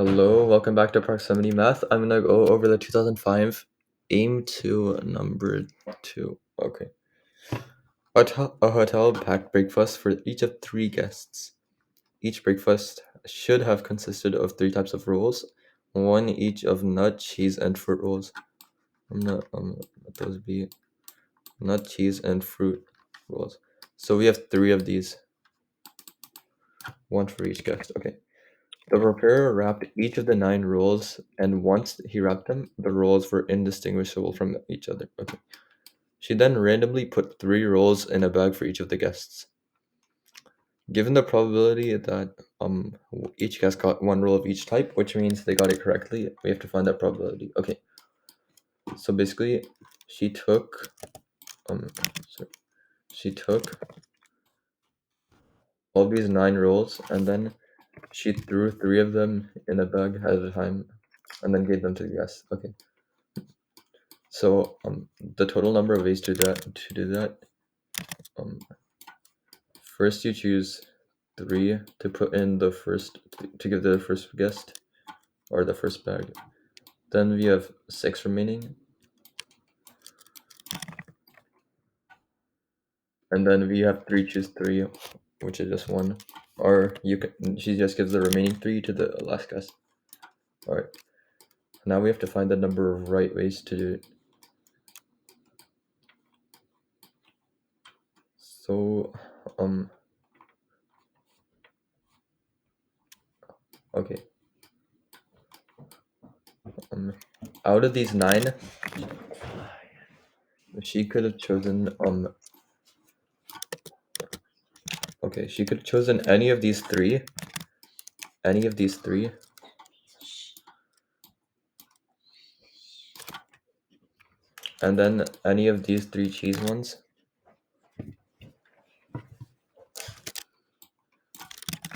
Hello, welcome back to Proximity Math. I'm gonna go over the 2005 Aime Ii number 2. Okay. A hotel packed breakfast for each of 3 guests. Each breakfast should have consisted of 3 types of rolls, one each of nut, cheese, and fruit rolls. Let those be nut, cheese, and fruit rolls. So we have 3 of these, one for each guest. Okay. The preparer wrapped each of the 9 rolls, and once he wrapped them, the rolls were indistinguishable from each other. Okay. She then randomly put 3 rolls in a bag for each of the guests. Given the probability that each guest got 1 roll of each type, which means they got it correctly, we have to find that probability. Okay. So basically, she took all these 9 rolls, and then she threw 3 of them in a bag at a time, and then gave them to the guests. Okay. So the total number of ways to do that. First, you choose 3 to put in the first to give the first guest or the first bag. Then we have 6 remaining, and then we have 3 choose 3, which is just 1. Or she just gives the remaining 3 to the last guest. All right. Now we have to find the number of right ways to do it. So okay. Out of these 9, she could have chosen okay, she could have chosen any of these 3. And then any of these 3 cheese ones.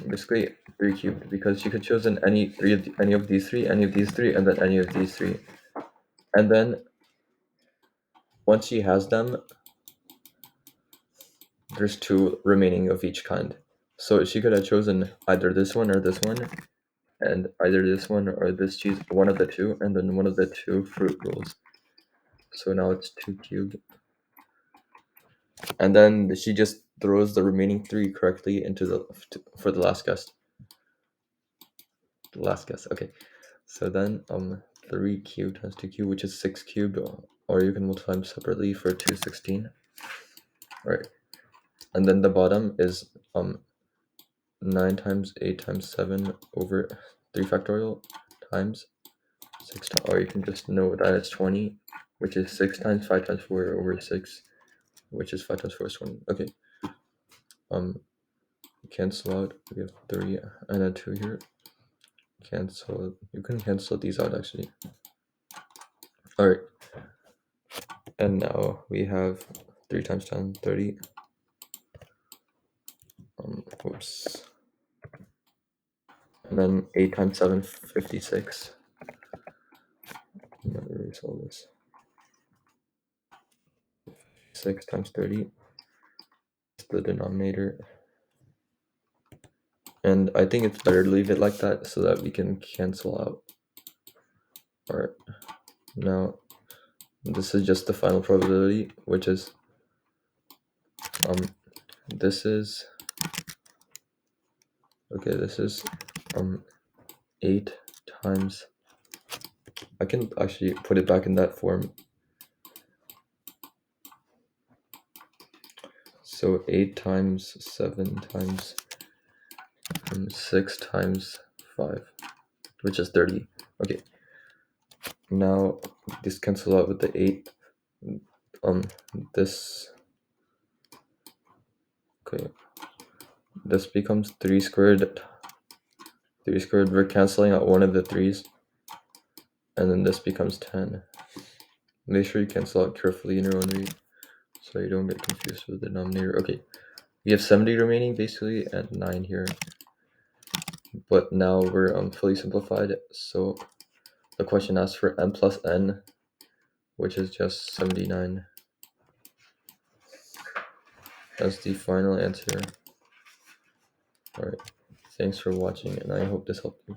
Basically 3 cubed, because she could chosen any of these 3, and then any of these 3. And then once she has them, there's 2 remaining of each kind. So she could have chosen either this one or this one, and either this one or this cheese, one of the 2, and then one of the 2 fruit rolls. So now it's 2 cubed. And then she just throws the remaining 3 correctly into for the last guest. Okay. So then 3 cubed times 2 cubed, which is 6 cubed, or you can multiply them separately for 216. Right. And then the bottom is 9 times 8 times 7 over 3 factorial times 6 times, or you can just know that it's 20, which is 6 times 5 times 4 over 6, which is 5 times 4 is 20. Okay. Cancel out. We have 3 and a 2 here. Cancel. You can cancel these out actually. All right. And now we have 3 times 10, 30. Whoops. And then 8 times 7, 56. I'm gonna erase all this. 6 times 30. It's the denominator. And I think it's better to leave it like that so that we can cancel out. Alright. Now, this is just the final probability, which is this is 8 times, I can actually put it back in that form. So 8 times 7 times 6 times 5, which is 30. Okay. Now this cancels out with the 8. This becomes 3 squared. 3 squared, we're canceling out one of the 3's. And then this becomes 10. Make sure you cancel out carefully in your own read, so you don't get confused with the denominator. Okay, we have 70 remaining basically, and 9 here. But now we're fully simplified, so the question asks for m plus n, which is just 79. That's the final answer. Alright, thanks for watching, and I hope this helped you.